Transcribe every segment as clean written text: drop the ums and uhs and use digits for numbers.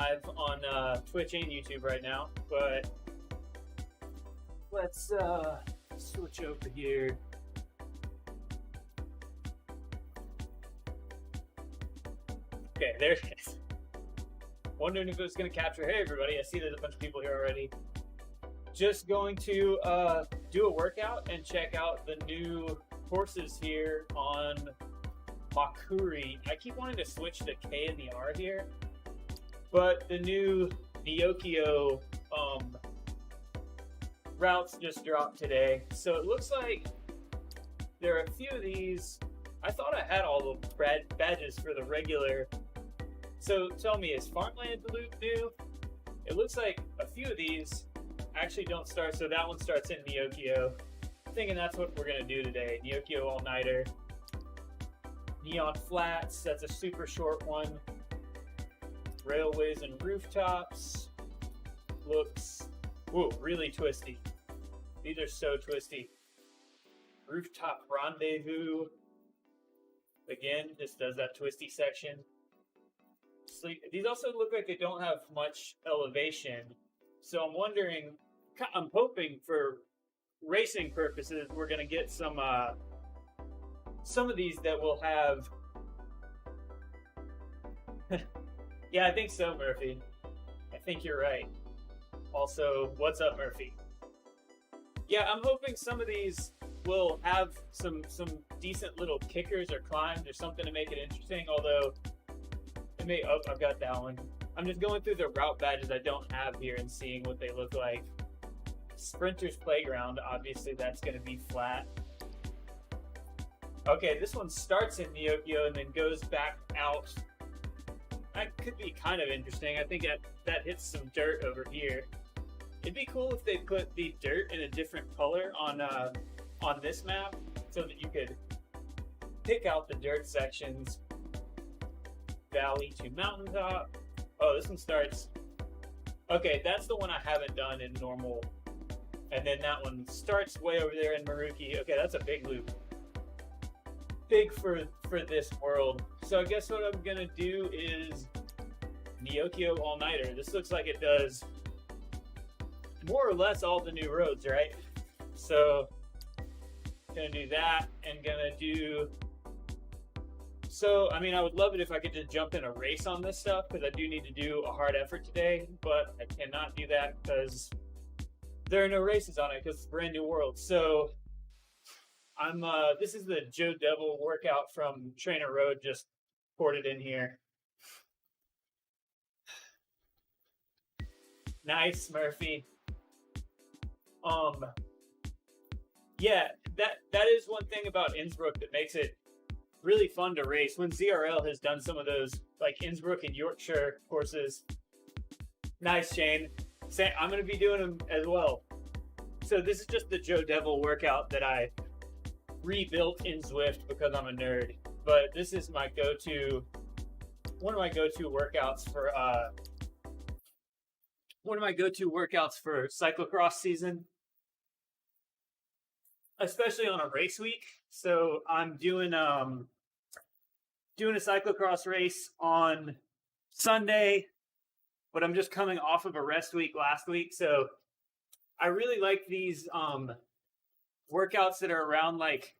live on Twitch and YouTube right now, but let's switch over here. Okay, there it is. Wondering if it was going to capture. Hey, everybody, I see there's a bunch of people here already. Just going to do a workout and check out the new courses here on Maruki. I keep wanting to switch the K and the R here, but the new Neokyo routes just dropped today. So it looks like there are a few of these. I thought I had all the badges for the regular. So tell me, is Farmland Loop new? It looks like a few of these actually don't start. So that one starts in Neokyo. I'm thinking that's what we're gonna do today. Neokyo all-nighter. Neon Flats, that's a super short one. Railways and Rooftops. Looks, whoa, really twisty. These are so twisty. Rooftop Rendezvous. Again, just does that twisty section. These also look like they don't have much elevation. So I'm wondering, I'm hoping for racing purposes, we're gonna get some of these that will have. Yeah, I think so, Murphy. I think you're right. Also, what's up, Murphy? Yeah, I'm hoping some of these will have some decent little kickers or climbs or something to make it interesting. Although it may. Oh, I've got that one. I'm just going through the route badges I don't have here and seeing what they look like. Sprinter's Playground, obviously that's going to be flat. Okay, this one starts in Neokyo and then goes back out. That could be kind of interesting. I think that hits some dirt over here. It'd be cool if they put the dirt in a different color on this map so that you could pick out the dirt sections. Valley to mountaintop. Oh, this one starts. Okay, that's the one I haven't done in normal. And then that one starts way over there in Maruki. Okay, that's a big loop. Big for this world. So I guess what I'm gonna do is Neokyo all-nighter. This looks like it does more or less all the new roads, right? So gonna do that and gonna do. So I mean, I would love it if I could just jump in a race on this stuff because I do need to do a hard effort today, but I cannot do that because there are no races on it because it's a brand new world. So I'm this is the Joe Devil workout from Trainer Road, just ported in here. Nice, Murphy. Yeah, that is one thing about Innsbruck that makes it really fun to race. When ZRL has done some of those like Innsbruck and Yorkshire courses. Nice, Shane. I'm going to be doing them as well. So this is just the Joe Devil workout that I rebuilt in Zwift because I'm a nerd. But this is my go-to, one of my go-to workouts for cyclocross season, especially on a race week. So I'm doing a cyclocross race on Sunday, but I'm just coming off of a rest week last week. So I really like these workouts that are around like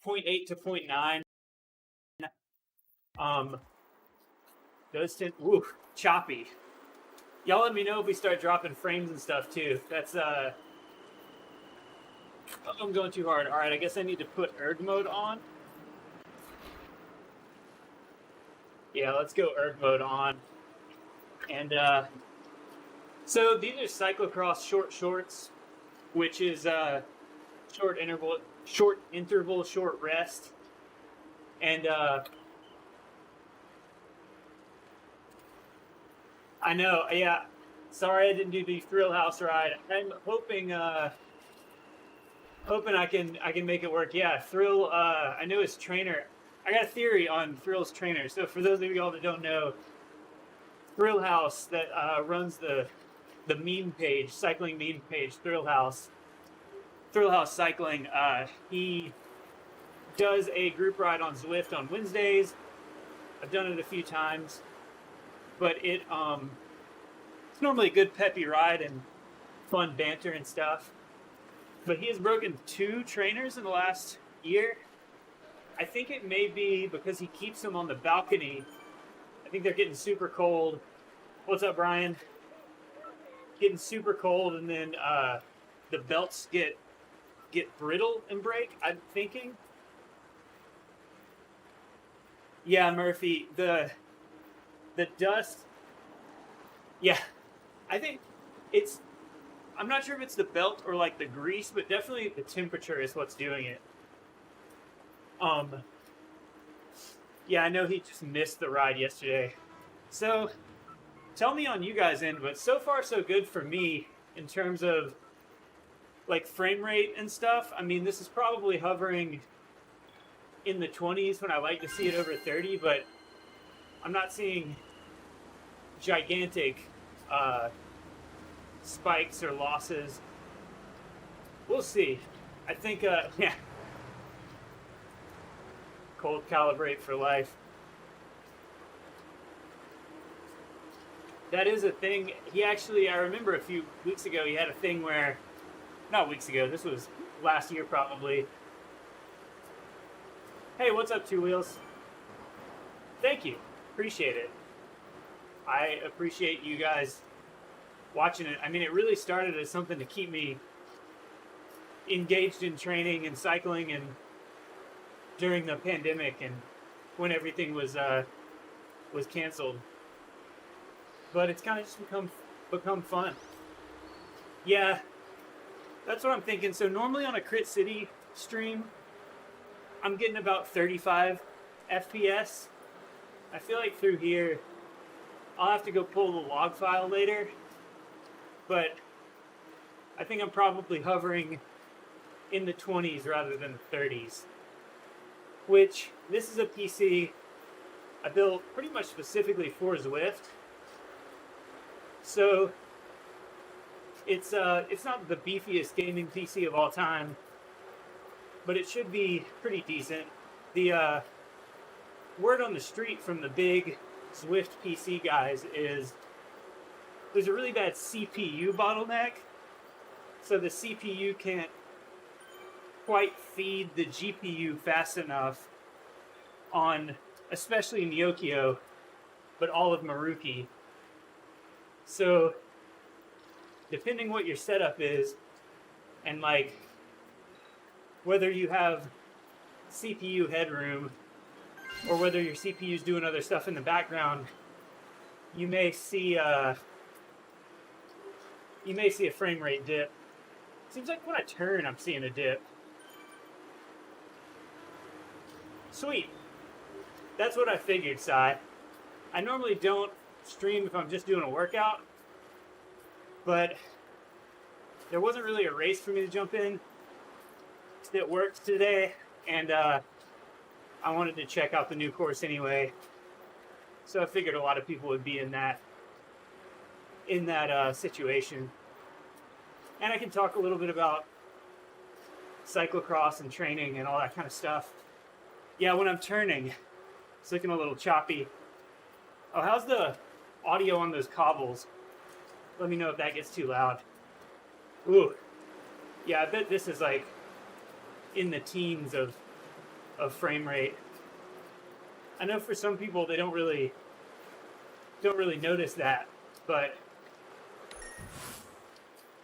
8.8 to 0.9. Those tend, ooh, choppy. Y'all let me know if we start dropping frames and stuff too. That's I'm going too hard. All right, I guess I need to put erg mode on. Yeah, let's go erg mode on. And so these are cyclocross shorts, which is short interval, short rest. And I know, yeah. Sorry I didn't do the Thrill House ride. I'm hoping I can make it work. Yeah, Thrill. I know his trainer. I got a theory on Thrill's trainer. So for those of y'all that don't know, Thrill House that runs the meme page, cycling meme page, Thrill House Cycling. He does a group ride on Zwift on Wednesdays. I've done it a few times. but it's normally a good peppy ride and fun banter and stuff. But he has broken 2 trainers in the last year. I think it may be because he keeps them on the balcony. I think they're getting super cold. What's up, Brian? Getting super cold, and then the belts get brittle and break, I'm thinking. Yeah, Murphy, the dust. Yeah, I think it's. I'm not sure if it's the belt or like the grease, but definitely the temperature is what's doing it. Yeah, I know he just missed the ride yesterday. So, tell me on you guys' end, but so far so good for me in terms of like frame rate and stuff. I mean, this is probably hovering in the 20s when I like to see it over 30, but I'm not seeing gigantic spikes or losses. We'll see. I think, yeah. Cold calibrate for life. That is a thing. He actually, I remember a few weeks ago, he had a thing where, not weeks ago, this was last year probably. Hey, what's up, Two Wheels? Thank you. Appreciate it. I appreciate you guys watching it. I mean, it really started as something to keep me engaged in training and cycling and during the pandemic and when everything was canceled. But it's kind of just become fun. Yeah, that's what I'm thinking. So normally on a Crit City stream, I'm getting about 35 FPS. I feel like through here, I'll have to go pull the log file later, but I think I'm probably hovering in the 20s rather than the 30s. Which, this is a PC I built pretty much specifically for Zwift. So, it's not the beefiest gaming PC of all time, but it should be pretty decent. The word on the street from the big Zwift PC guys is there's a really bad CPU bottleneck, so the CPU can't quite feed the GPU fast enough on especially Neokyo, but all of Maruki. So depending what your setup is and like whether you have CPU headroom or whether your CPU is doing other stuff in the background, you may see a frame rate dip. Seems like when I turn, I'm seeing a dip. Sweet. That's what I figured, Sai. I normally don't stream if I'm just doing a workout, but there wasn't really a race for me to jump in that works today, and I wanted to check out the new course anyway. So I figured a lot of people would be in that situation. And I can talk a little bit about cyclocross and training and all that kind of stuff. Yeah, when I'm turning, it's looking a little choppy. Oh, how's the audio on those cobbles? Let me know if that gets too loud. Ooh. Yeah, I bet this is like in the teens of frame rate. I know for some people they don't really notice that, but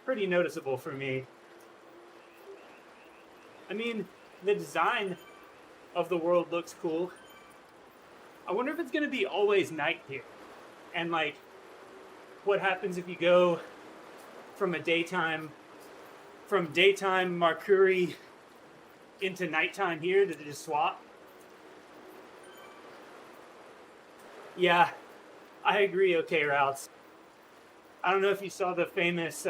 pretty noticeable for me. I mean, the design of the world looks cool. I wonder if it's going to be always night here. And like, what happens if you go from daytime Marcury into nighttime here? Did it just swap? Yeah, I agree. Okay, Routes. I don't know if you saw the famous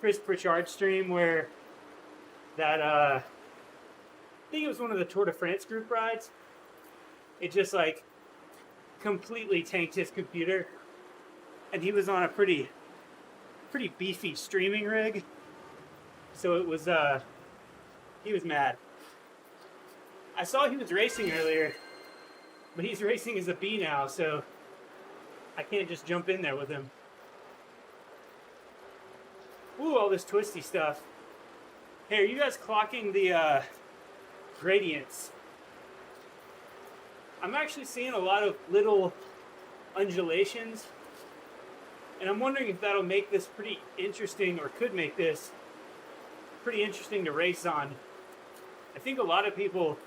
Chris Pritchard stream where that I think it was one of the Tour de France group rides. It just like completely tanked his computer, and he was on a pretty beefy streaming rig. So it was he was mad. I saw he was racing earlier, but he's racing as a B now, so I can't just jump in there with him. Ooh, all this twisty stuff. Hey, are you guys clocking the gradients? I'm actually seeing a lot of little undulations, and I'm wondering if that'll make this pretty interesting, or could make this pretty interesting to race on. I think a lot of people,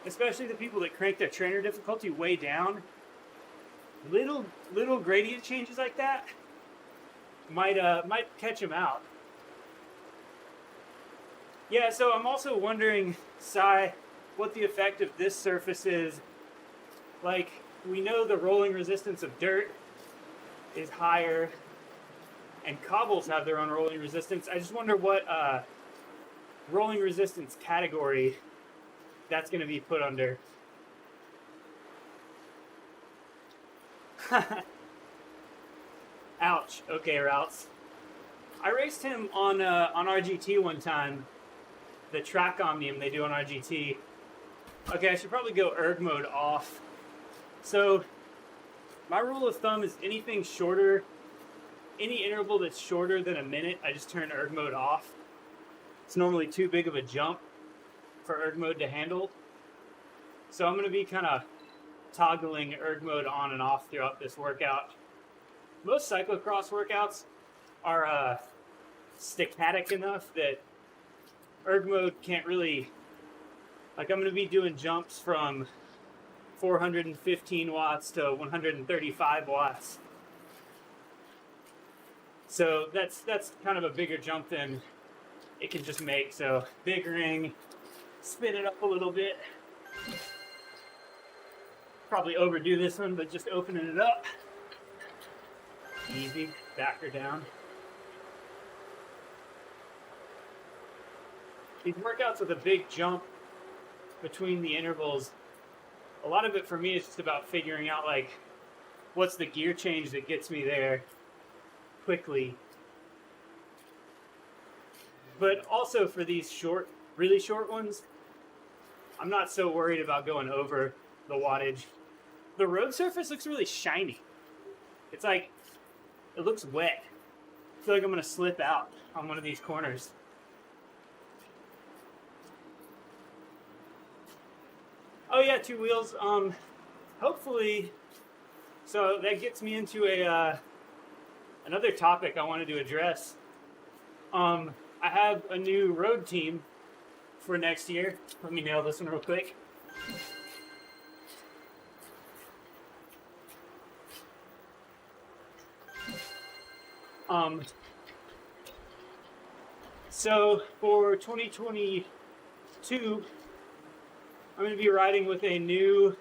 especially the people that crank their trainer difficulty way down, little gradient changes like that might catch them out. Yeah, so I'm also wondering, Sai, what the effect of this surface is. Like, we know the rolling resistance of dirt is higher, and cobbles have their own rolling resistance. I just wonder what rolling resistance category that's going to be put under. Ouch. Okay, Routes. I raced him on RGT one time. The track omnium they do on RGT. Okay, I should probably go erg mode off. So, my rule of thumb is anything shorter, any interval that's shorter than a minute, I just turn erg mode off. It's normally too big of a jump for erg mode to handle. So I'm going to be kind of toggling erg mode on and off throughout this workout. Most cyclocross workouts are static enough that erg mode can't really, like, I'm going to be doing jumps from 415 watts to 135 watts. So that's kind of a bigger jump than it can just make. So big ring, spin it up a little bit. Probably overdo this one, but just opening it up. Easy, back her down. These workouts with a big jump between the intervals, a lot of it for me is just about figuring out, like, what's the gear change that gets me there quickly. But also for these short, really short ones, I'm not so worried about going over the wattage. The road surface looks really shiny. It's like, it looks wet. I feel like I'm gonna slip out on one of these corners. Oh yeah, two wheels. Hopefully, so that gets me into another topic I wanted to address. I have a new road team for next year. Let me nail this one real quick. So for 2022, I'm going to be riding with a new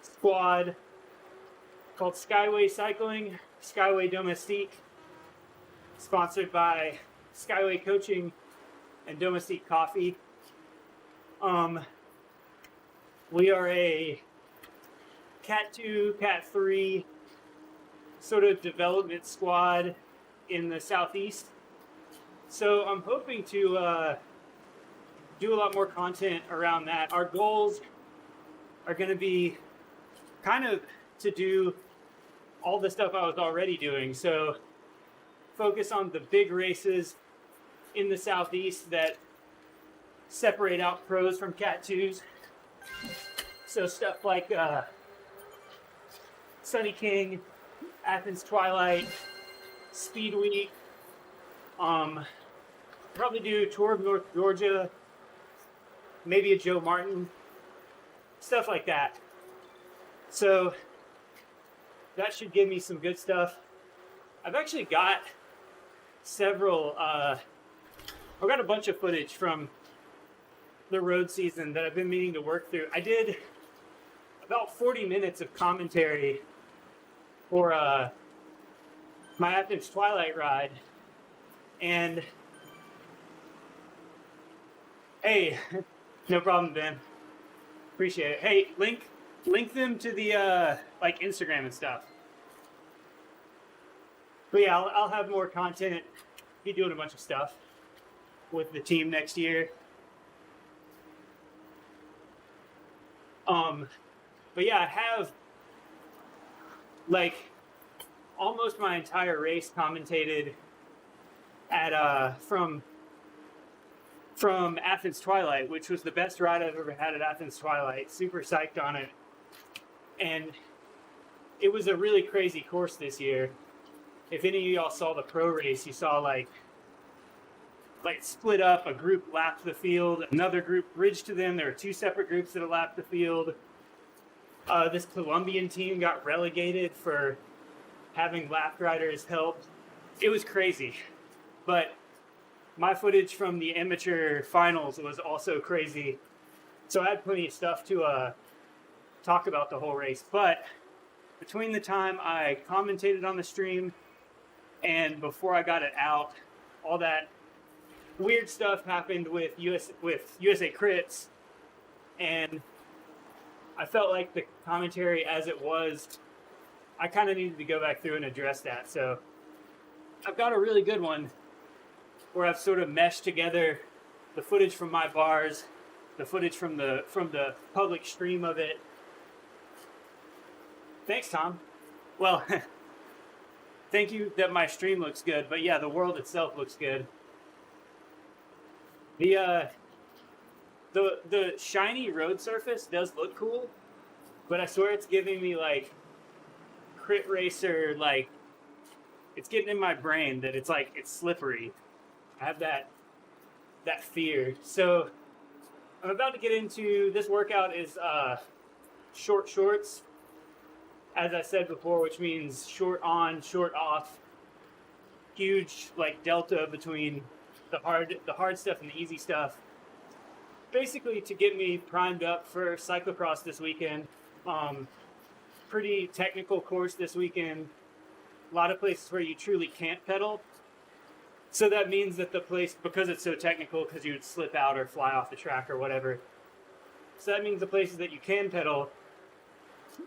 squad called Skyway Cycling, Skyway Domestique, sponsored by Skyway Coaching and Domestique Coffee. We are a Cat 2, Cat 3 sort of development squad in the Southeast. So I'm hoping to do a lot more content around that. Our goals are going to be kind of to do all the stuff I was already doing. So focus on the big races in the Southeast that separate out pros from Cat 2s. So stuff like Sunny King, Athens Twilight, Speed Week, probably do Tour of North Georgia, maybe a Joe Martin, stuff like that. So that should give me some good stuff. I've actually got several, I've got a bunch of footage from the road season that I've been meaning to work through. I did about 40 minutes of commentary for my Athens Twilight ride, and hey, no problem, Ben. Appreciate it. Hey, link them to the like Instagram and stuff. But yeah, I'll have more content. Be doing a bunch of stuff with the team next year. But yeah, I have like almost my entire race commentated at from Athens Twilight, which was the best ride I've ever had at Athens Twilight. Super psyched on it. And it was a really crazy course this year. If any of y'all saw the pro race, you saw like split up, a group lapped the field, another group bridged to them. There were two separate groups that lapped the field. This Colombian team got relegated for having lap riders help. It was crazy. But my footage from the amateur finals was also crazy. So I had plenty of stuff to talk about the whole race. But between the time I commentated on the stream and before I got it out, all that weird stuff happened with USA Crits, and I felt like the commentary as it was, I kind of needed to go back through and address that. So I've got a really good one where I've sort of meshed together the footage from my bars, the footage from the public stream of it. Thanks, Tom. Well, thank you that my stream looks good, but yeah, the world itself looks good. The shiny road surface does look cool, but I swear it's giving me like crit racer, like it's getting in my brain that it's like it's slippery. I have that fear. So I'm about to get into this workout is short shorts, as I said before, which means short on, short off. Huge like delta between the hard stuff and the easy stuff. Basically to get me primed up for cyclocross this weekend. Pretty technical course this weekend. A lot of places where you truly can't pedal. So that means that the place, because it's so technical, because you would slip out or fly off the track or whatever. So that means the places that you can pedal,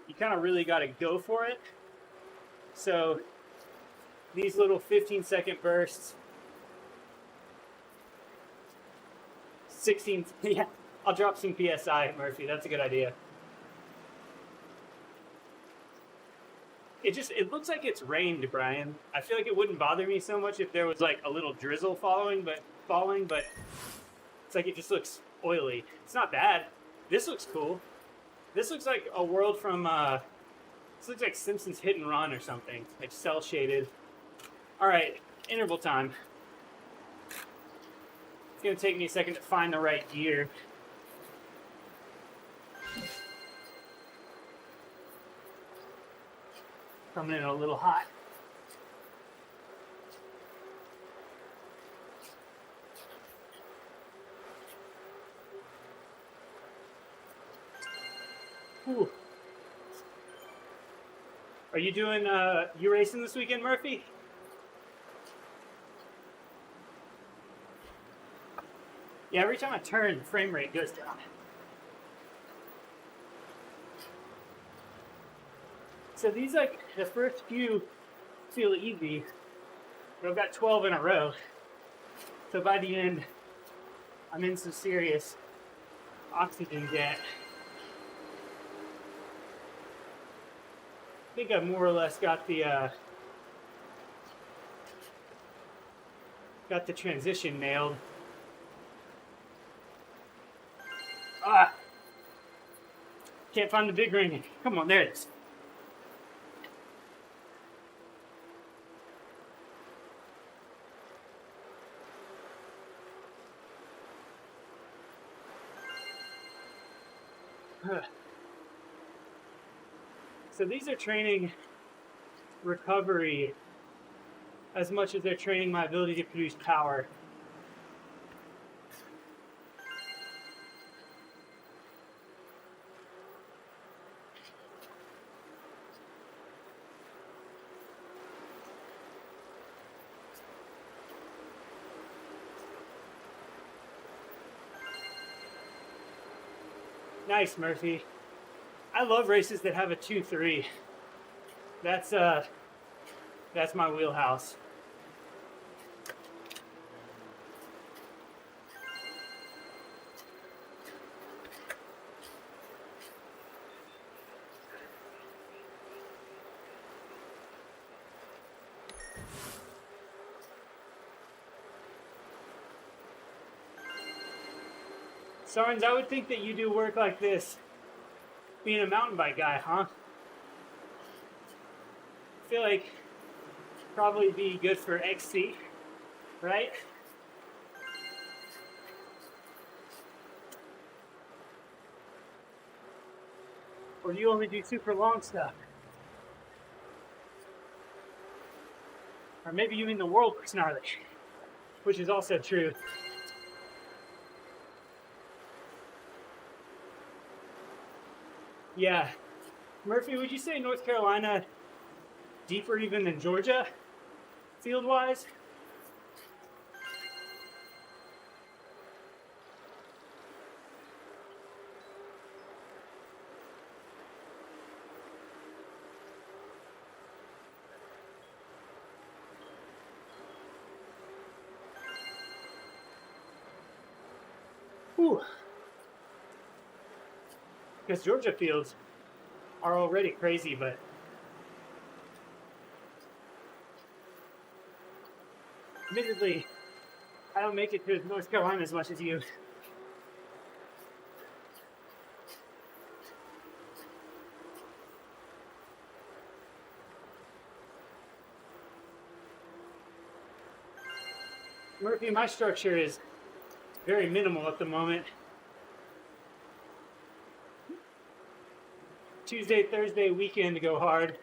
you kind of really got to go for it. So these little 15-second bursts, 16, yeah, I'll drop some PSI, Murphy, that's a good idea. It looks like it's rained, Brian. I feel like it wouldn't bother me so much if there was like a little drizzle falling, but it's like it just looks oily. It's not bad. This looks cool. This looks like a world from, this looks like Simpsons Hit and Run or something, like cell shaded. All right, interval time. It's gonna take me a second to find the right gear. Coming in a little hot. Ooh. Are you doing, you racing this weekend, Murphy? Yeah, every time I turn, the frame rate goes down. So these, like, the first few feel easy, but I've got 12 in a row. So by the end, I'm in some serious oxygen debt. I think I've more or less got the transition nailed. Ah! Can't find the big ring. Come on, there it is. So these are training recovery as much as they're training my ability to produce power. Nice, Murphy. I love races that have a 2-3. That's my wheelhouse. Sarns, I would think that you do work like this being a mountain bike guy, huh? I feel like probably be good for XC, right? Or do you only do super long stuff? Or maybe you mean the world looks gnarly, which is also true. Yeah. Murphy, would you say North Carolina deeper even than Georgia, field-wise? Ooh. Because Georgia fields are already crazy, but admittedly, I don't make it to North Carolina as much as you. Murphy, my structure is very minimal at the moment. Tuesday, Thursday, weekend to go hard.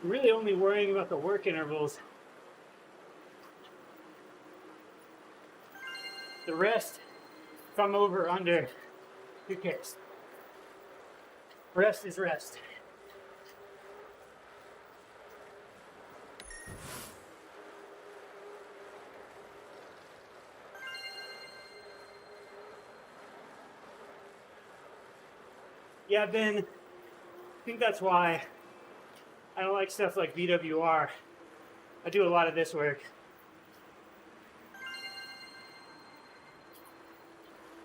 I'm really only worrying about the work intervals. The rest, if I'm over or under, who cares? Rest is rest. Yeah, Ben, I think that's why I don't like stuff like VWR. I do a lot of this work.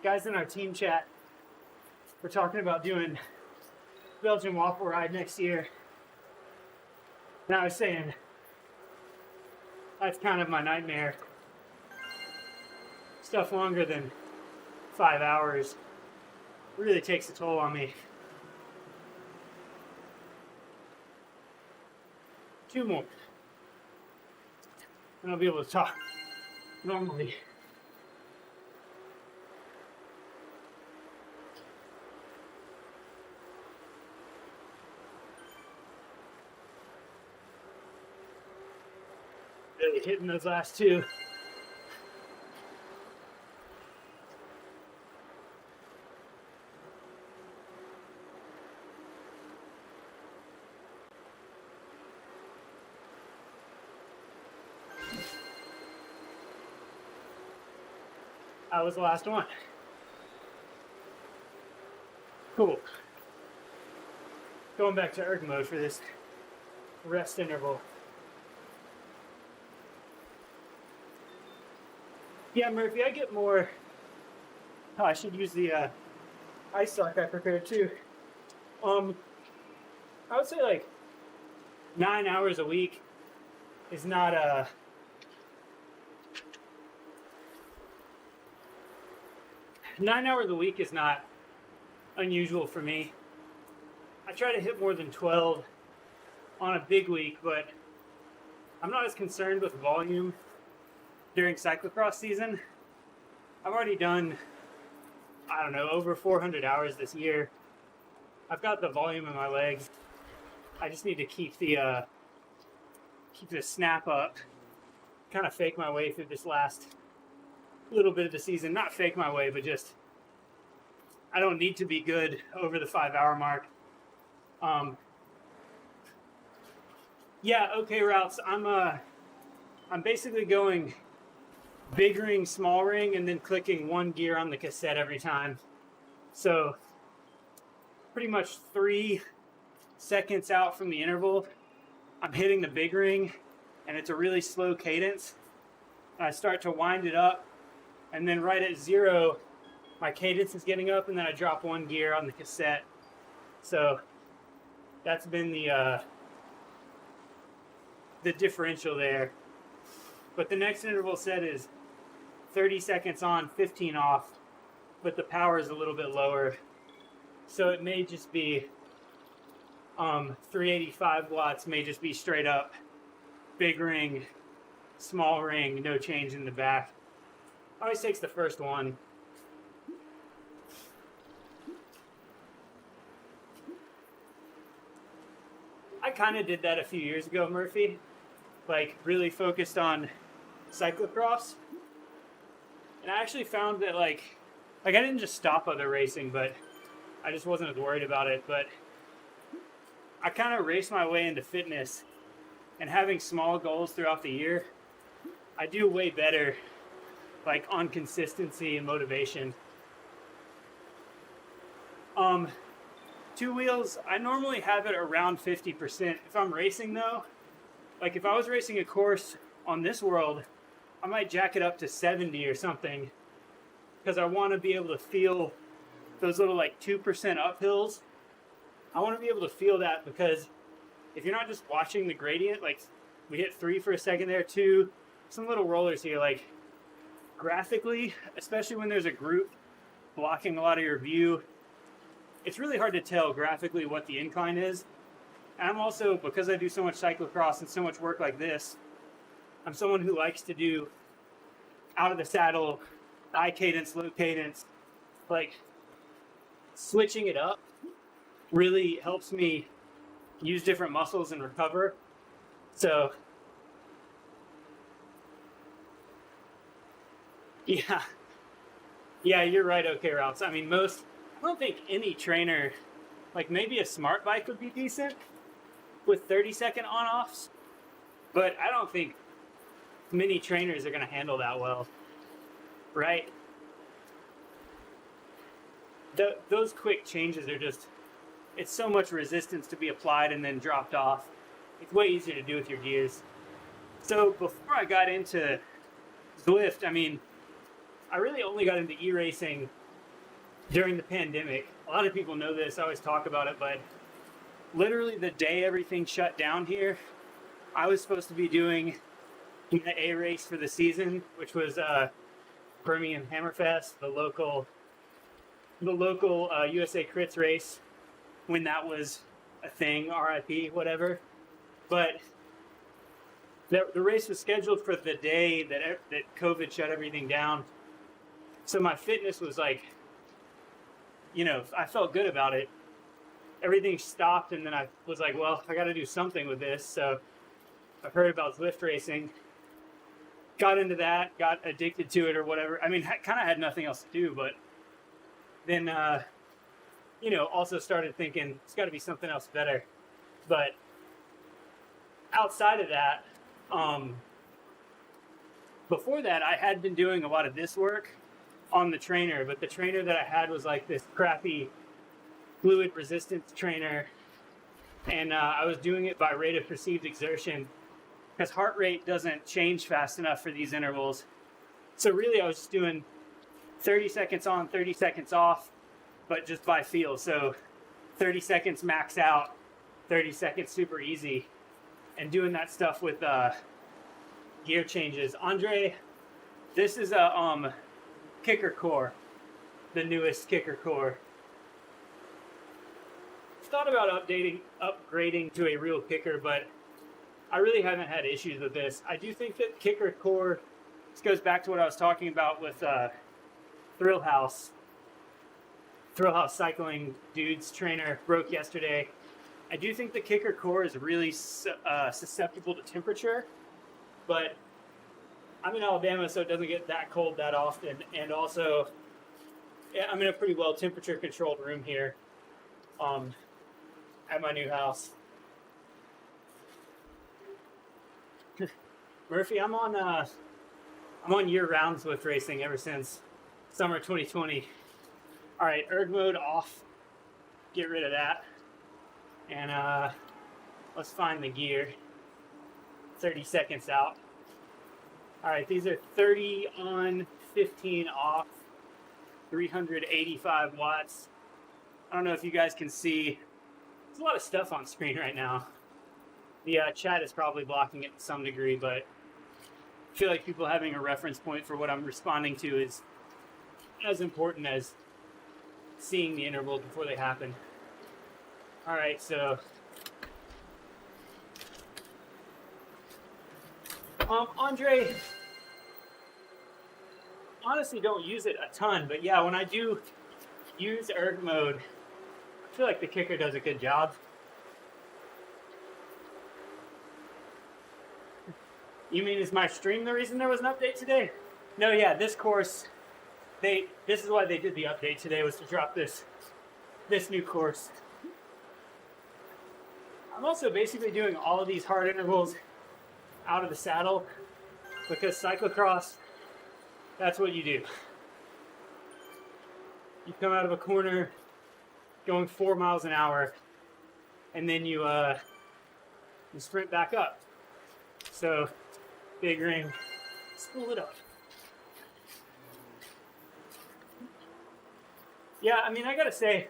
Guys in our team chat, we're talking about doing Belgian waffle ride next year. And I was saying, that's kind of my nightmare. Stuff longer than 5 hours really takes a toll on me. 2 more, and I'll be able to talk normally. Really hitting those last 2. That was the last one. Cool. Going back to erg mode for this rest interval. Yeah, Murphy, I get more. Oh, I should use the ice sock I prepared too. I would say like 9 hours a week is not a. 9 hours a week is not unusual for me. I try to hit more than 12 on a big week, but I'm not as concerned with volume during cyclocross season. I've already done, I don't know, over 400 hours this year. I've got the volume in my legs. I just need to keep the snap up, kind of fake my way through this last little bit of the season. Not fake my way, but just I don't need to be good over the 5 hour mark. Yeah, okay, routes. I'm basically going big ring, small ring, and then clicking one gear on the cassette every time. So pretty much 3 seconds out from the interval, I'm hitting the big ring, and it's a really slow cadence. I start to wind it up, and then right at 0, my cadence is getting up, and then I drop 1 gear on the cassette. So that's been the differential there. But the next interval set is 30 seconds on, 15 off, but the power is a little bit lower. So it may just be 385 watts, may just be straight up big ring, small ring, no change in the back. Always takes the first one. I kind of did that a few years ago, Murphy. Like, really focused on cyclocross. And I actually found that, like I didn't just stop other racing, but I just wasn't as worried about it. But I kind of raced my way into fitness, and having small goals throughout the year, I do way better, like, on consistency and motivation. 2 wheels, I normally have it around 50%. If I'm racing though, like if I was racing a course on this world, I might jack it up to 70 or something, because I want to be able to feel those little like 2% uphills. I want to be able to feel that, because if you're not just watching the gradient, like we hit 3 for a second there, 2, some little rollers here, like graphically, especially when there's a group blocking a lot of your view, it's really hard to tell graphically what the incline is. And I'm also, because I do so much cyclocross and so much work like this, I'm someone who likes to do out of the saddle, high cadence, low cadence. Like, switching it up really helps me use different muscles and recover. So, yeah, you're right. Okay, Ralph. I mean, I don't think any trainer, like maybe a smart bike would be decent with 30-second on-offs, but I don't think many trainers are going to handle that well, right? Those quick changes are just, it's so much resistance to be applied and then dropped off. It's way easier to do with your gears. So before I got into Zwift, I mean, I really only got into e-racing during the pandemic. A lot of people know this, I always talk about it, but literally the day everything shut down here, I was supposed to be doing the A race for the season, which was Birmingham Hammerfest, the local USA Crits race, when that was a thing, RIP, whatever. But the race was scheduled for the day that COVID shut everything down. So my fitness was like, I felt good about it. Everything stopped, and then I was like, well, I got to do something with this. So I've heard about Zwift racing, got into that, got addicted to it or whatever. I mean, kind of had nothing else to do, but then, also started thinking it's got to be something else better. But outside of that, before that, I had been doing a lot of this work on the trainer, but the trainer that I had was like this crappy fluid resistance trainer, and I was doing it by rate of perceived exertion, because heart rate doesn't change fast enough for these intervals. So really I was just doing 30 seconds on, 30 seconds off, but just by feel. So 30 seconds max out, 30 seconds super easy, and doing that stuff with gear changes. Andre, this is a kicker core, the newest kicker core. Thought about upgrading to a real kicker, but I really haven't had issues with this. I do think that kicker core, this goes back to what I was talking about with Thrill House cycling dude's trainer broke yesterday. I do think the kicker core is really susceptible to temperature, but I'm in Alabama, so it doesn't get that cold that often, and also I'm in a pretty well temperature controlled room here at my new house. Murphy, I'm on year-round Zwift racing ever since summer 2020. All right, erg mode off. Get rid of that. And let's find the gear. 30 seconds out. All right, these are 30 on, 15 off, 385 watts. I don't know if you guys can see. There's a lot of stuff on screen right now. The chat is probably blocking it to some degree, but I feel like people having a reference point for what I'm responding to is as important as seeing the intervals before they happen. All right, so Andre, honestly don't use it a ton, but yeah, when I do use erg mode, I feel like the kicker does a good job. You mean, is my stream the reason there was an update today? No, yeah, this course, this is why they did the update today, was to drop this new course. I'm also basically doing all of these hard intervals out of the saddle because cyclocross, that's what you do. You come out of a corner going 4 miles an hour and then you sprint back up. So big ring, spool it up. Yeah, I mean, I gotta say,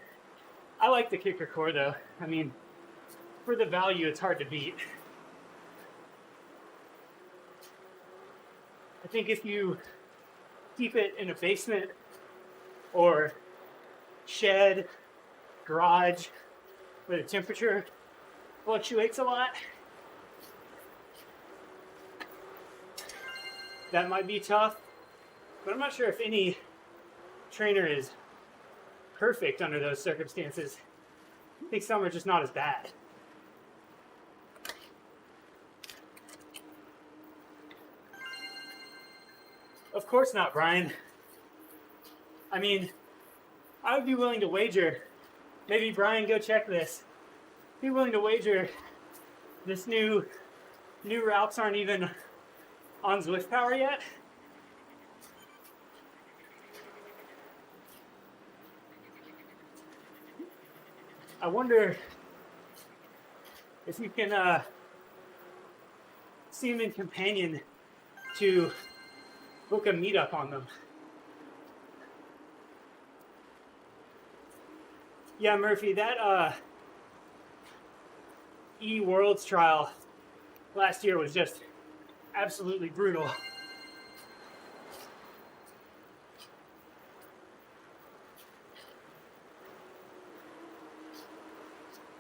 I like the kicker core though. I mean, for the value, it's hard to beat. I think if you keep it in a basement or shed, garage, where the temperature fluctuates a lot, that might be tough. But I'm not sure if any trainer is perfect under those circumstances. I think some are just not as bad. Of course not, Brian. I mean, I would be willing to wager, maybe Brian, go check this. Be willing to wager this new routes aren't even on Zwift Power yet. I wonder if you can see them in companion to book a meetup on them. Yeah, Murphy, that E-Worlds trial last year was just absolutely brutal.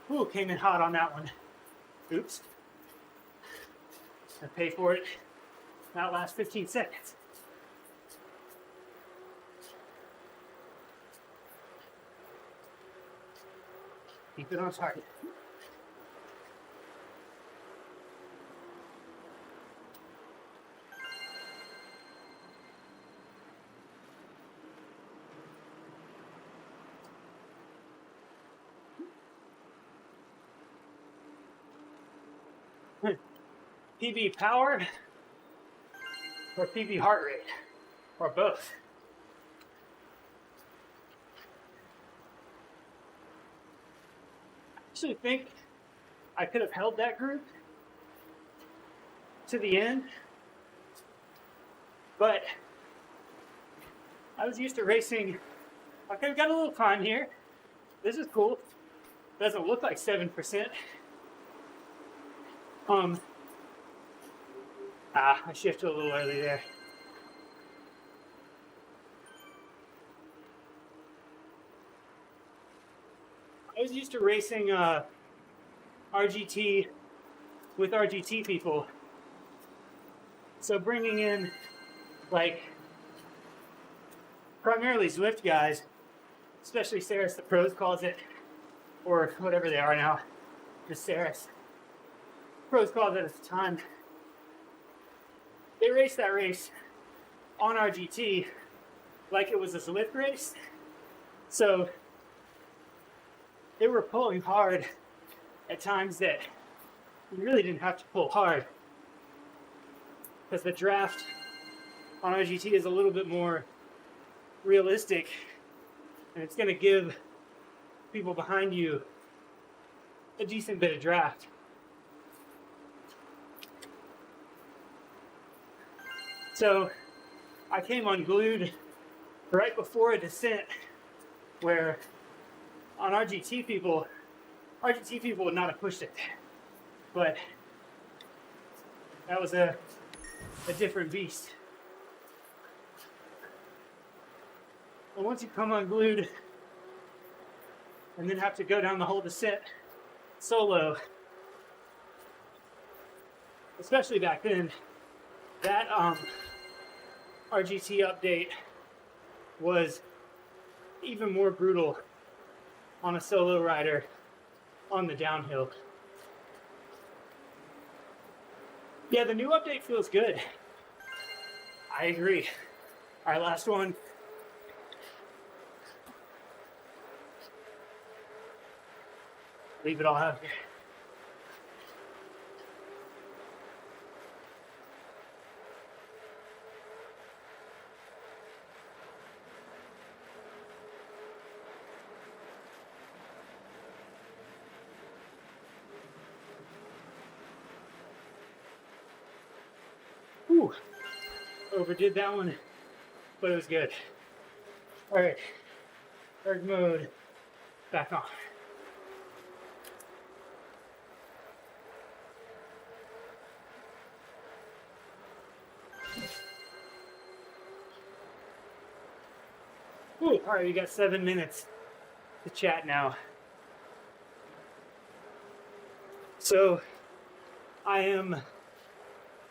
Ooh, came in hot on that one. Oops. I pay for it. That last 15 seconds. Keep it on target. PB power or PB heart rate or both. I actually think I could have held that group to the end, but I was used to racing. Okay, we've got a little time here. This is cool. Doesn't look like 7%. I shifted a little early there. I was used to racing RGT with RGT people. So bringing in, like, primarily Zwift guys, especially Ceres, the pros calls it, or whatever they are now, just Ceres. Pros called it at the time. They raced that race on RGT like it was a Zwift race. So they were pulling hard at times that you really didn't have to pull hard, because the draft on RGT is a little bit more realistic, and it's going to give people behind you a decent bit of draft. So I came unglued right before a descent where on RGT people would not have pushed it, but that was a different beast. But once you come unglued and then have to go down the whole descent solo, especially back then, that RGT update was even more brutal on a solo rider on the downhill. Yeah, the new update feels good. I agree. All right, last one. Leave it all out here. Whew. Overdid that one, but it was good. All right, erg mode back on. Ooh, all right, we got 7 minutes to chat now. So I am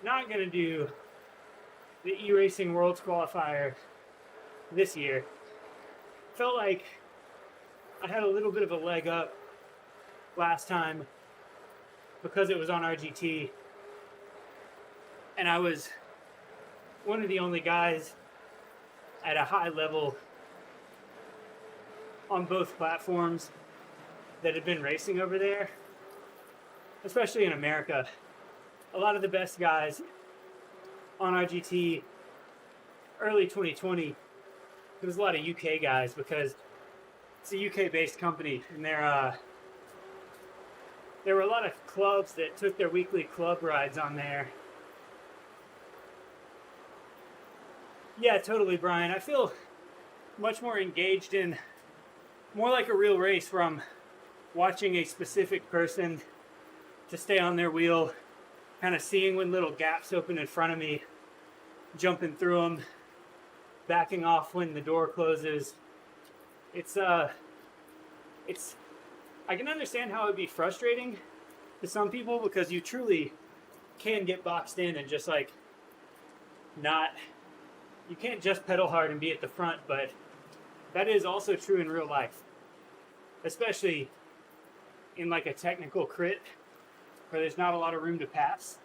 not going to do the e-racing worlds qualifier this year. Felt like I had a little bit of a leg up last time because it was on RGT, and I was one of the only guys at a high level on both platforms that had been racing over there, especially in America. A lot of the best guys on RGT early 2020, there was a lot of UK guys because it's a UK-based company, and there were a lot of clubs that took their weekly club rides on there. Yeah, totally, Brian. I feel much more engaged in more like a real race from watching a specific person to stay on their wheel, kind of seeing when little gaps open in front of me, jumping through them, backing off when the door closes. I can understand how it would be frustrating to some people because you truly can get boxed in and just like you can't just pedal hard and be at the front, but that is also true in real life, especially in like a technical crit where there's not a lot of room to pass.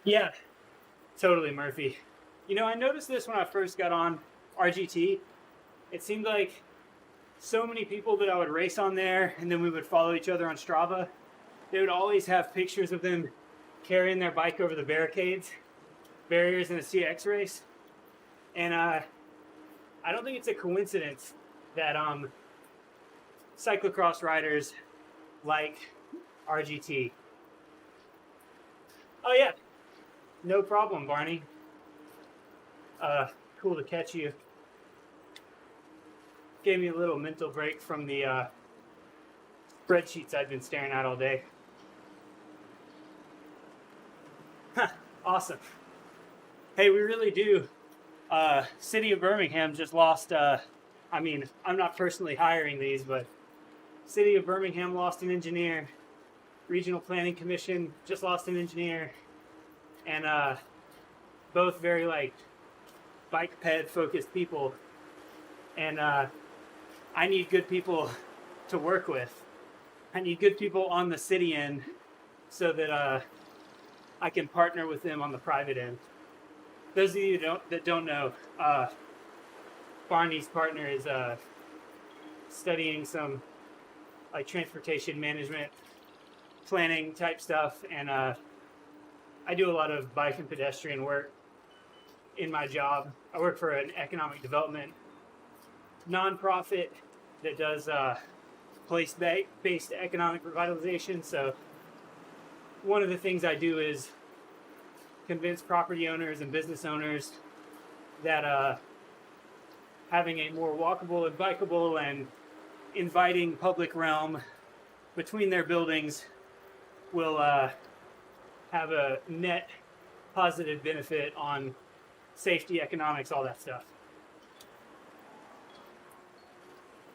Yeah, totally, Murphy. You know, I noticed this when I first got on RGT. It seemed like so many people that I would race on there, and then we would follow each other on Strava, they would always have pictures of them carrying their bike over the barriers in a CX race. And I don't think it's a coincidence that cyclocross riders like RGT. Oh yeah, no problem, Barney. Cool to catch you. Gave me a little mental break from the spreadsheets I've been staring at all day. Huh, awesome. Hey, we really do. City of Birmingham just lost, I'm not personally hiring these, but City of Birmingham lost an engineer. Regional Planning Commission just lost an engineer. And both very like bike ped focused people. And I need good people to work with. I need good people on the city end so that I can partner with them on the private end. Those of you that don't know, Barney's partner is studying some like transportation management, planning type stuff, and I do a lot of bike and pedestrian work in my job. I work for an economic development nonprofit that does place-based economic revitalization. So one of the things I do is convince property owners and business owners that having a more walkable and bikeable and inviting public realm between their buildings will have a net positive benefit on safety, economics, all that stuff.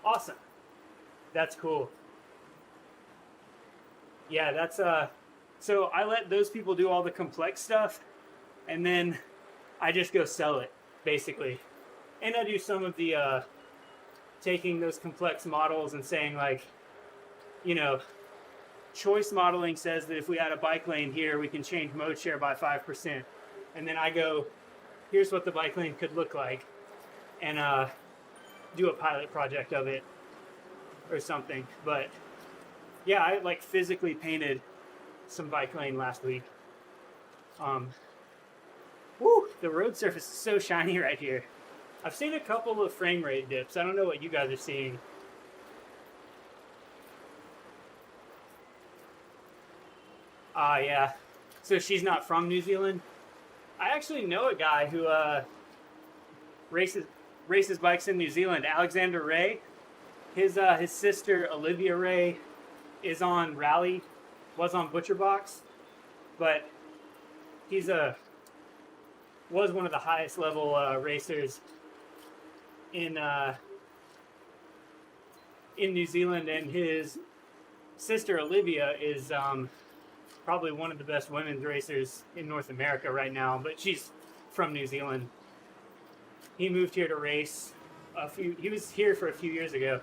Awesome. That's cool. Yeah, that's so I let those people do all the complex stuff, and then I just go sell it, basically. And I do some of the taking those complex models and saying, like, you know, choice modeling says that if we add a bike lane here, we can change mode share by 5%. And then I go, here's what the bike lane could look like, and do a pilot project of it or something. But yeah, I like physically painted some bike lane last week. Woo, the road surface is so shiny right here. I've seen a couple of frame rate dips. I don't know what you guys are seeing. Yeah. So she's not from New Zealand. I actually know a guy who races bikes in New Zealand. Alexander Ray. His sister Olivia Ray is on Rally, was on Butcher Box, but he's was one of the highest level racers in New Zealand, and his sister Olivia is probably one of the best women's racers in North America right now, but she's from New Zealand. He moved here to race he was here for a few years ago.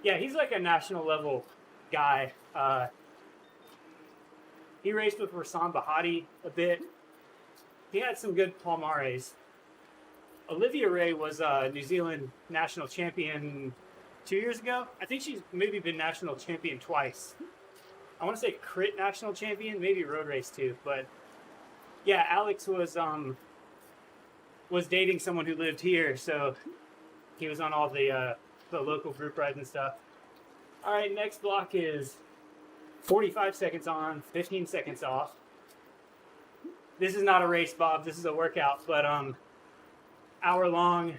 Yeah, he's like a national level guy. He raced with Rasan Bahati a bit. He had some good Palmares. Olivia Ray was a New Zealand national champion 2 years ago. I think she's maybe been national champion twice. I want to say crit national champion, maybe road race too. But yeah, Alex was dating someone who lived here, so he was on all the local group rides and stuff. All right, next block is 45 seconds on, 15 seconds off. This is not a race, Bob. This is a workout, but hour-long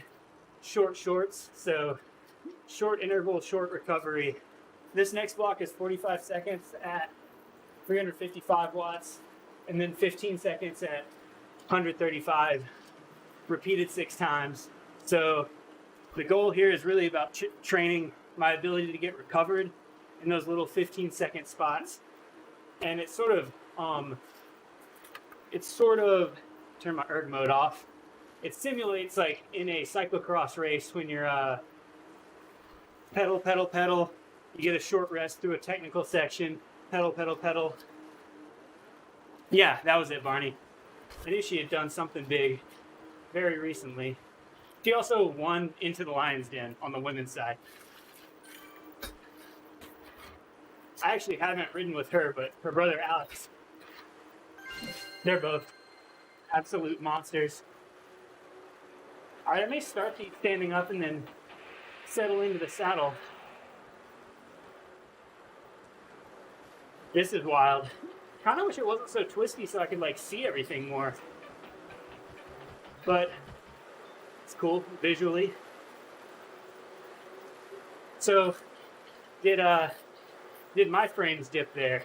short shorts. So short interval, short recovery. This next block is 45 seconds at 355 watts, and then 15 seconds at 135, repeated 6 times. So the goal here is really about training my ability to get recovered in those little 15-second spots. And it's sort of turn my erg mode off. It simulates like in a cyclocross race when you're pedal, pedal, pedal. You get a short rest through a technical section. Pedal, pedal, pedal. Yeah, that was it, Barney. I knew she had done something big very recently. She also won Into the Lion's Den on the women's side. I actually haven't ridden with her, but her brother Alex. They're both absolute monsters. All right, I may start these standing up and then settle into the saddle. This is wild. Kind of wish it wasn't so twisty so I could like see everything more. But it's cool visually. So did my frames dip there?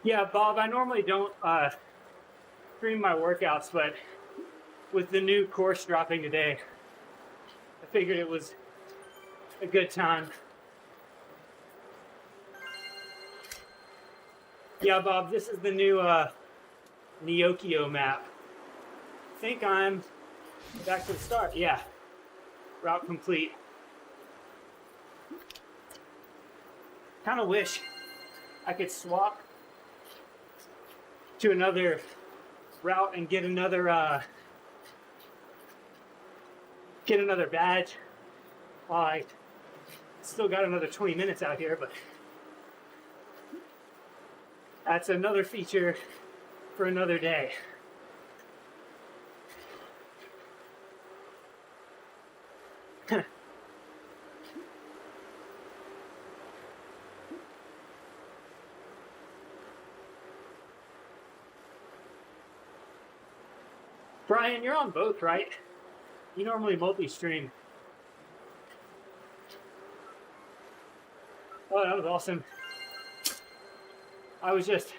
Yeah, Bob, I normally don't stream my workouts, but with the new course dropping today, I figured it was a good time. Yeah, Bob, this is the new Neokyo map. I think I'm back to the start. Yeah, route complete. Kind of wish I could swap to another route and get another badge. Well, I still got another 20 minutes out here, but that's another feature for another day. Brian, you're on both, right? You normally multi-stream. Oh, that was awesome. I was just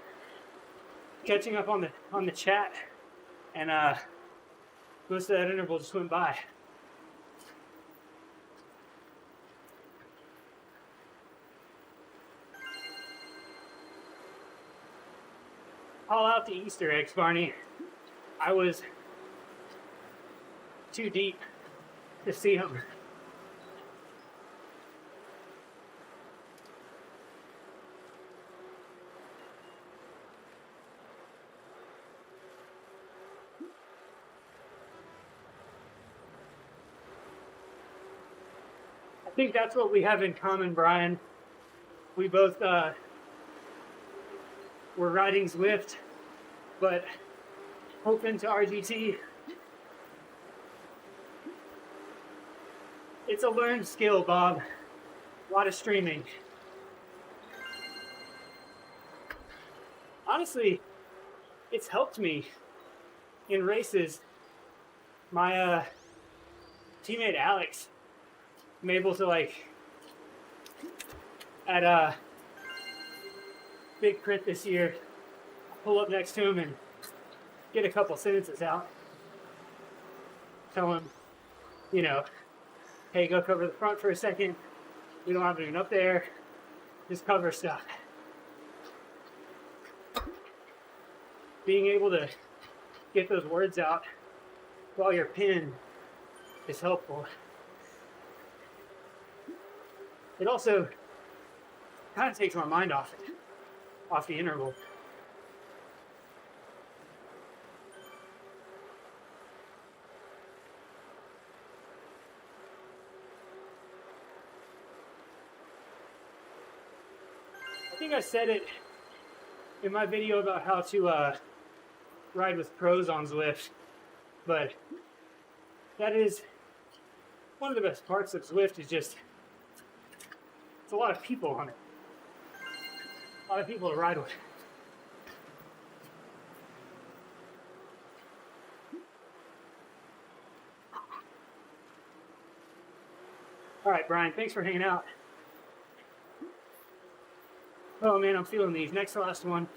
catching up on the chat, and most of that interval just went by. Call out the Easter eggs, Barney. I was too deep to see them. I think that's what we have in common, Brian. We both were riding Zwift, but open to RGT. It's a learned skill, Bob. A lot of streaming. Honestly, it's helped me in races. My teammate Alex, I'm able to, like, at a big crit this year, pull up next to him and get a couple sentences out. Tell him, you know, hey, go cover the front for a second. We don't have anyone up there. Just cover stuff. Being able to get those words out while you're pinned is helpful. It also kind of takes my mind off it, off the interval. I think I said it in my video about how to ride with pros on Zwift, but that is one of the best parts of Zwift. Is just it's a lot of people on it, a lot of people to ride with. All right, Brian, thanks for hanging out. Oh man, I'm feeling these. Next to last one.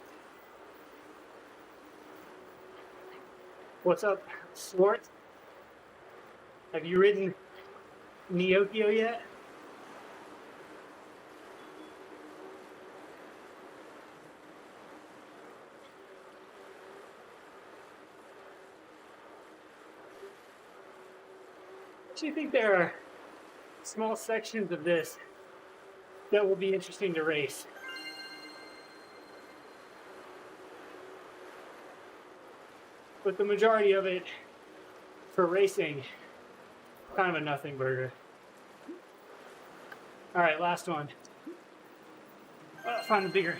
What's up, Swart? Have you ridden Neokyo yet? I actually think there are small sections of this that will be interesting to race. But the majority of it for racing, kind of a nothing burger. All right, last one. Find a bigger.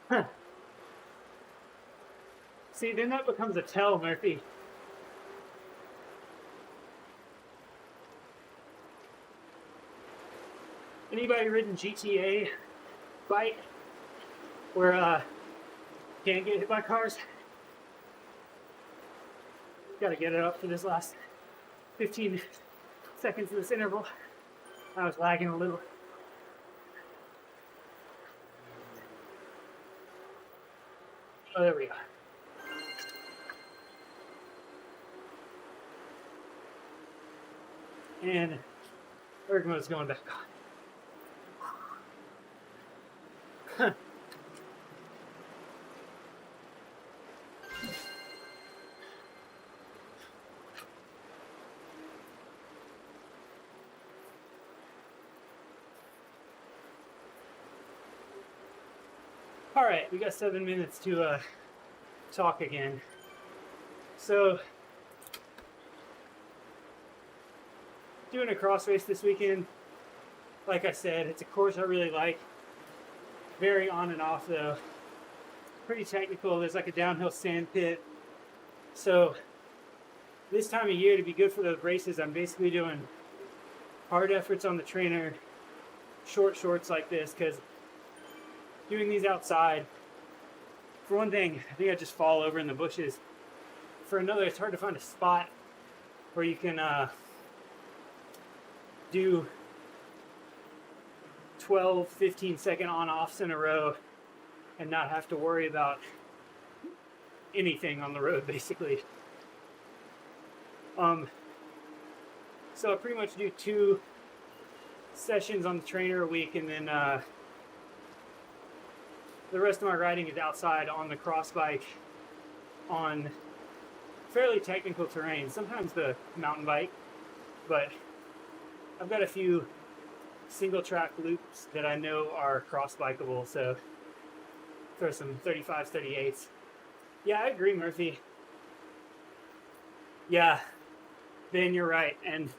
Huh. See, then that becomes a tell, Murphy. Anybody ridden GTA bike where can't get hit by cars? Got to get it up for this last 15 seconds of this interval. I was lagging a little. Oh, there we go. And Ergmo's going back on. Huh. All right, we got 7 minutes to talk again. So, doing a cross race this weekend. Like I said, it's a course I really like. Very on and off though. Pretty technical. There's like a downhill sand pit. So this time of year, to be good for those races, I'm basically doing hard efforts on the trainer, short shorts like this, because doing these outside, for one thing, I think I just fall over in the bushes. For another, it's hard to find a spot where you can do 12, 15-second on-offs in a row and not have to worry about anything on the road, basically. So I pretty much do 2 sessions on the trainer a week, and then the rest of my riding is outside on the cross bike on fairly technical terrain, sometimes the mountain bike, but I've got a few single track loops that I know are cross bikeable, so throw some 35s, 38s. Yeah, I agree, Murphy. Yeah, Ben, you're right. And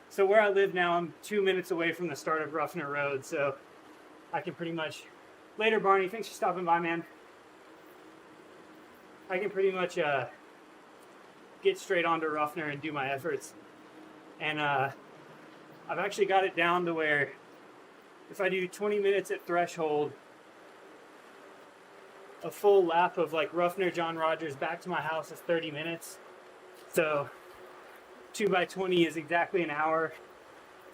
so where I live now, I'm 2 minutes away from the start of Ruffner Road, so I can pretty much... Later, Barney. Thanks for stopping by, man. I can pretty much get straight onto Ruffner and do my efforts. And I've actually got it down to where if I do 20 minutes at threshold, a full lap of like Ruffner, John Rogers back to my house is 30 minutes. So 2x20 is exactly an hour.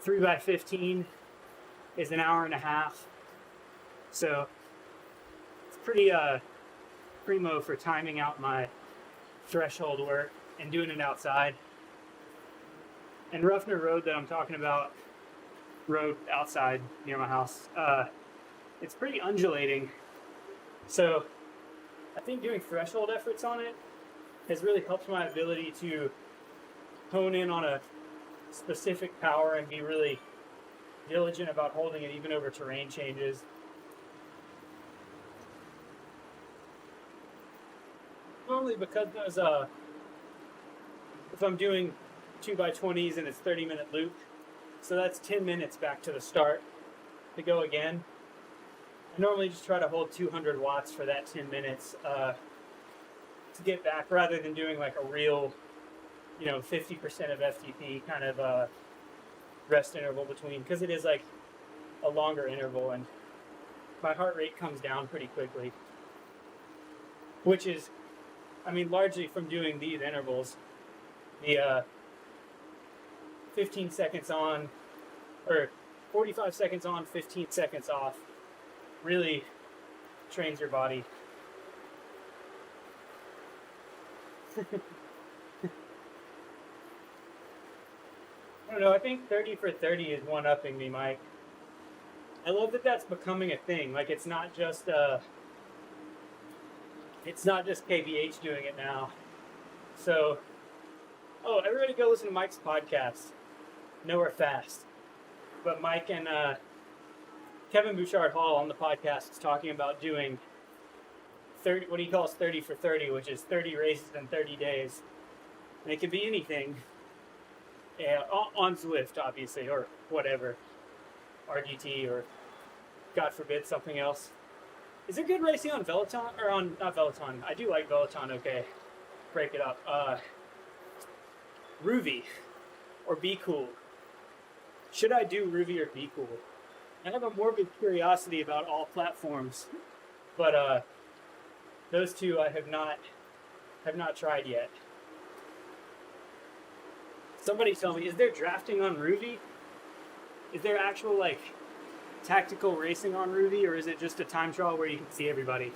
3x15 is an hour and a half. So it's pretty primo for timing out my threshold work and doing it outside. And Ruffner Road that I'm talking about, road outside near my house, it's pretty undulating. So I think doing threshold efforts on it has really helped my ability to hone in on a specific power and be really diligent about holding it even over terrain changes. Normally, because those, if I'm doing 2x20s and it's 30-minute loop, so that's 10 minutes back to the start to go again. I normally just try to hold 200 watts for that 10 minutes to get back, rather than doing like a real, 50% of FTP kind of rest interval between, because it is like a longer interval and my heart rate comes down pretty quickly, which is, largely from doing these intervals. The 15 seconds on, or 45 seconds on, 15 seconds off, really trains your body. I don't know, I think 30 for 30 is one-upping me, Mike. I love that that's becoming a thing. Like, it's not just KBH doing it now. So, everybody go listen to Mike's podcast, Nowhere Fast. But Mike and Kevin Bouchard Hall on the podcast is talking about doing 30, what he calls 30 for 30, which is 30 races in 30 days. And it could be anything. Yeah, on Zwift, obviously, or whatever. RGT, or God forbid, something else. Is there good racing on Peloton? Or on, not Peloton. I do like Peloton, okay. Break it up. Ruvi, or Be Cool. Should I do Ruvi or Be Cool? I have a morbid curiosity about all platforms, but those two I have not tried yet. Somebody tell me, is there drafting on Ruvi? Is there actual tactical racing on Ruvi, or is it just a time trial where you can see everybody?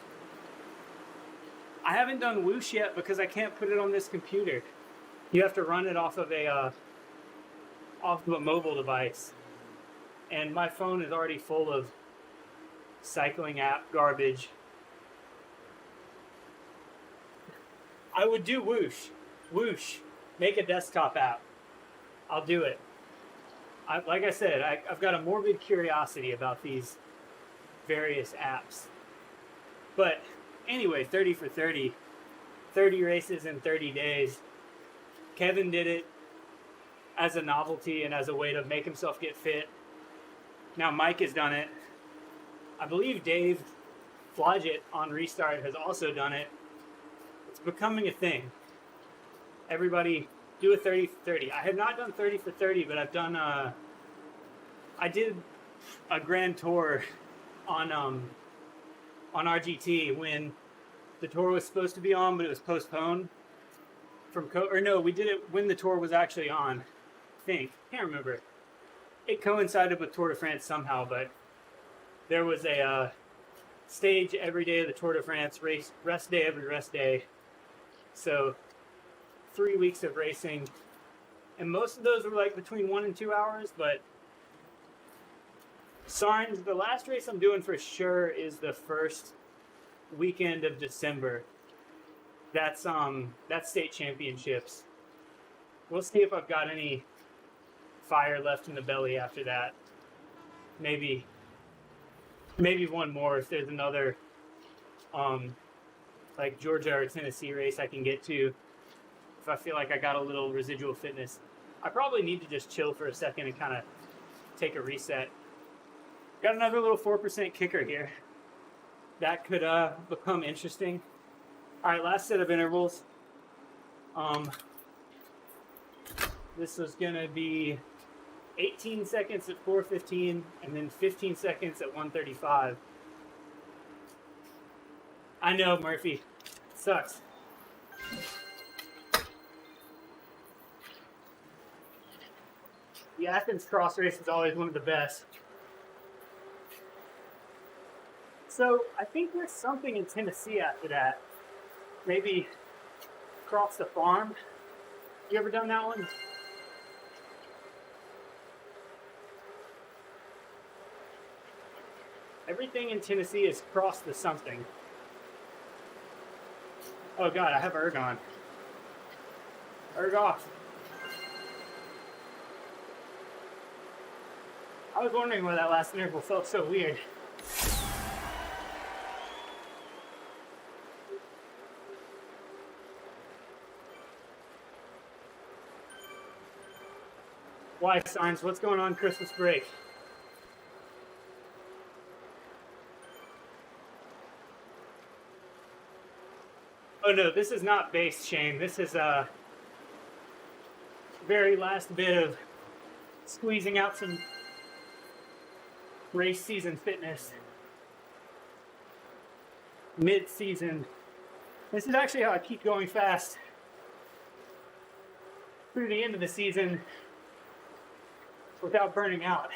I haven't done Whoosh yet because I can't put it on this computer. You have to run it off of a mobile device. And my phone is already full of cycling app garbage. I would do Whoosh. Whoosh. Make a desktop app. I'll do it. Like I said, I've got a morbid curiosity about these various apps. But anyway, 30 for 30. 30 races in 30 days. Kevin did it as a novelty and as a way to make himself get fit. Now Mike has done it. I believe Dave Flodgett on Restart has also done it. It's becoming a thing. Everybody do a 30 for 30. I have not done 30 for 30, but I've done I did a grand tour on RGT when the tour was supposed to be on, but it was postponed from we did it when the tour was actually on. I think, can't remember. It coincided with Tour de France somehow, but there was a stage every day of the Tour de France, rest day every rest day. So 3 weeks of racing, and most of those were like between 1 and 2 hours, but Sarnes, the last race I'm doing for sure is the first weekend of December. That's state championships. We'll see if I've got any fire left in the belly after that. Maybe one more if there's another like Georgia or Tennessee race I can get to. If I feel like I got a little residual fitness. I probably need to just chill for a second and kind of take a reset. Got another little 4% kicker here. That could become interesting. All right, last set of intervals. This was gonna be 18 seconds at 4:15 and then 15 seconds at 1:35. I know, Murphy. It sucks. The Athens cross race is always one of the best. So I think there's something in Tennessee after that. Maybe across the farm. You ever done that one? Everything in Tennessee is cross the something. Oh God, I have erg on. Erg off. I was wondering why that last interval felt so weird. Why, Signs? What's going on Christmas break? Oh no, this is not base, Shane. This is a very last bit of squeezing out some race season fitness. Mid-season. This is actually how I keep going fast through the end of the season without burning out.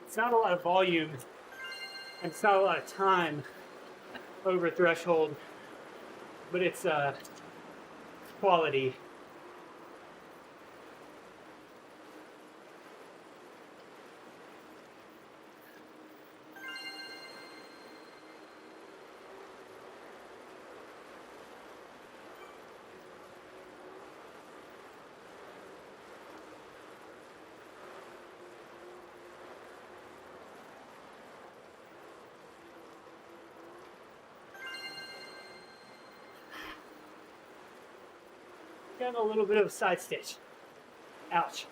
It's not a lot of volume and it's not a lot of time over threshold, but it's quality. Got a little bit of a side stitch. Ouch.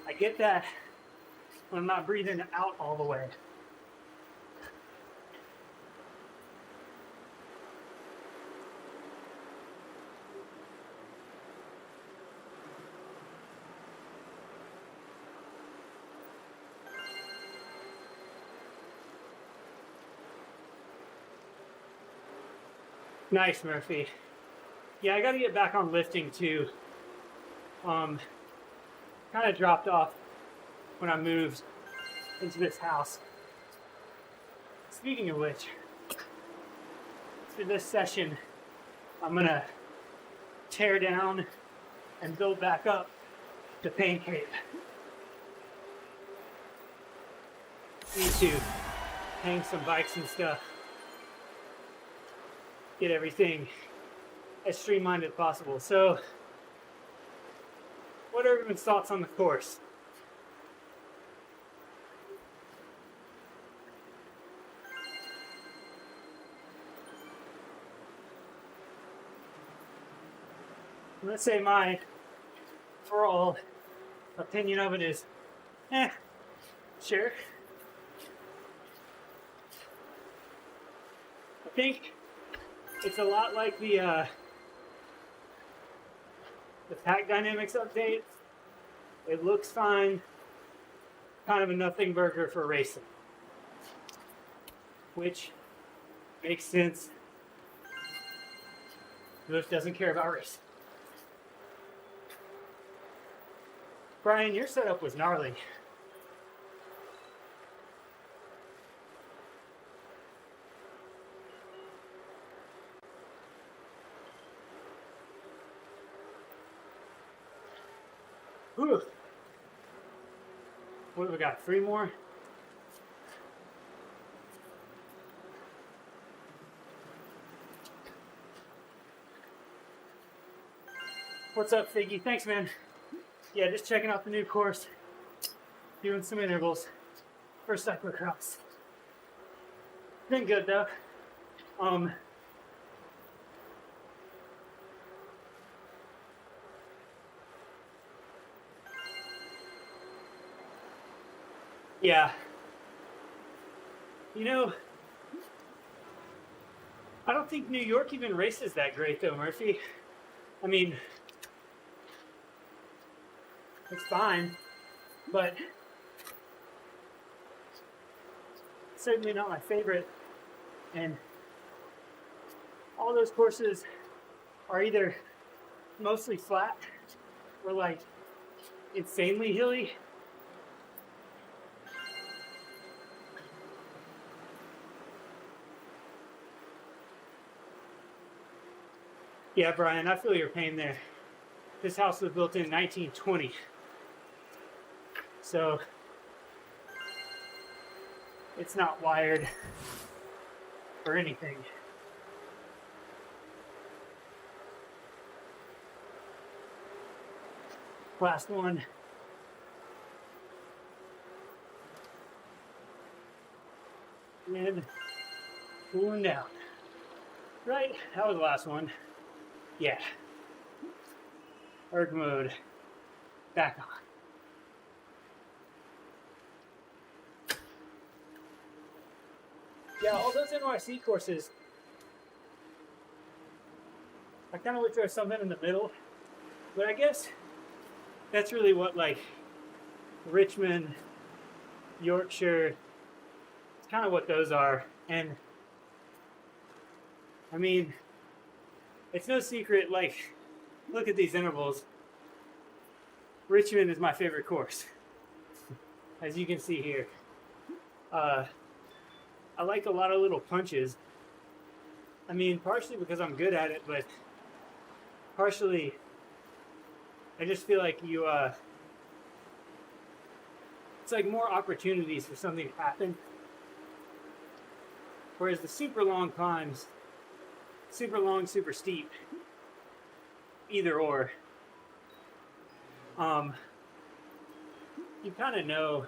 I get that when I'm not breathing out all the way. Nice, Murphy. Yeah, I got to get back on lifting too. Kind of dropped off when I moved into this house. Speaking of which, for this session, I'm gonna tear down and build back up the pain cave. Need to hang some bikes and stuff. Get everything as streamlined as possible. So, what are everyone's thoughts on the course? Let's say my overall opinion of it is, sure. I think It's a lot like the pack dynamics update. It looks fine. Kind of a nothing burger for racing, which makes sense. Zwift doesn't care about racing. Brian, your setup was gnarly. Whew. What have we got? 3 more? What's up, Figgy? Thanks, man. Yeah, just checking out the new course. Doing some intervals for Cyclocross. Been good, though. Yeah. You know, I don't think New York even races that great, though, Murphy. I mean, it's fine, but certainly not my favorite. And all those courses are either mostly flat or like insanely hilly. Yeah, Brian, I feel your pain there. This house was built in 1920. So it's not wired for anything. Last one. And cooling down. Right, that was the last one. Yeah. Erg mode. Back on. Yeah, all those NYC courses, I kind of wish there was something in the middle, but I guess that's really what, like, Richmond, Yorkshire, it's kind of what those are. And I mean, it's no secret, like, look at these intervals. Richmond is my favorite course, as you can see here. I like a lot of little punches. I mean, partially because I'm good at it, but partially I just feel like it's like more opportunities for something to happen. Whereas the super long climbs, super long, super steep, either or, you kind of know,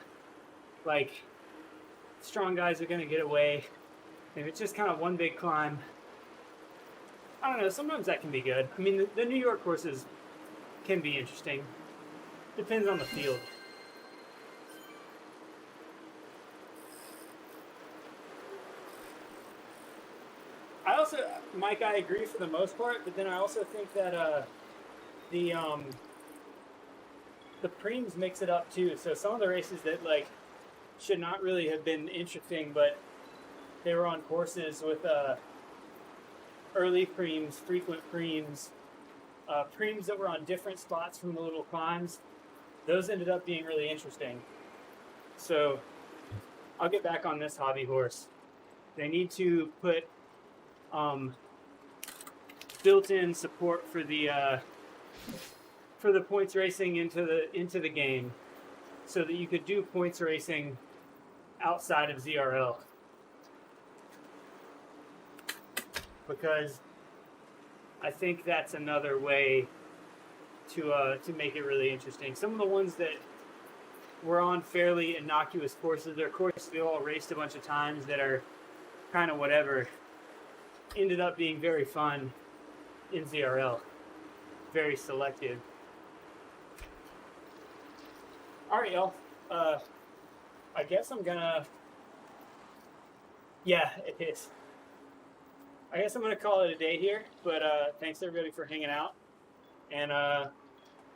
like, strong guys are going to get away. If it's just kind of one big climb, I don't know, sometimes that can be good. I mean, the New York courses can be interesting. Depends on the field. Mike, I agree for the most part, but then I also think that the preems mix it up too. So some of the races that, like, should not really have been interesting, but they were on courses with early preems, frequent preems, preems that were on different spots from the little climbs. Those ended up being really interesting. So I'll get back on this hobby horse. They need to put built-in support for the points racing into the game, so that you could do points racing outside of ZRL. Because I think that's another way to make it really interesting. Some of the ones that were on fairly innocuous courses, they're courses we all raced a bunch of times that are kind of whatever, ended up being very fun in ZRL. Very selective. Alright, y'all. I guess I'm gonna... Yeah, it is. I guess I'm gonna call it a day here. But thanks everybody for hanging out. And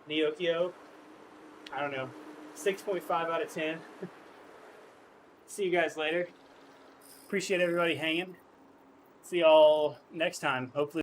Neokyo, I don't know, 6.5 out of 10. See you guys later. Appreciate everybody hanging. See y'all next time. Hopefully.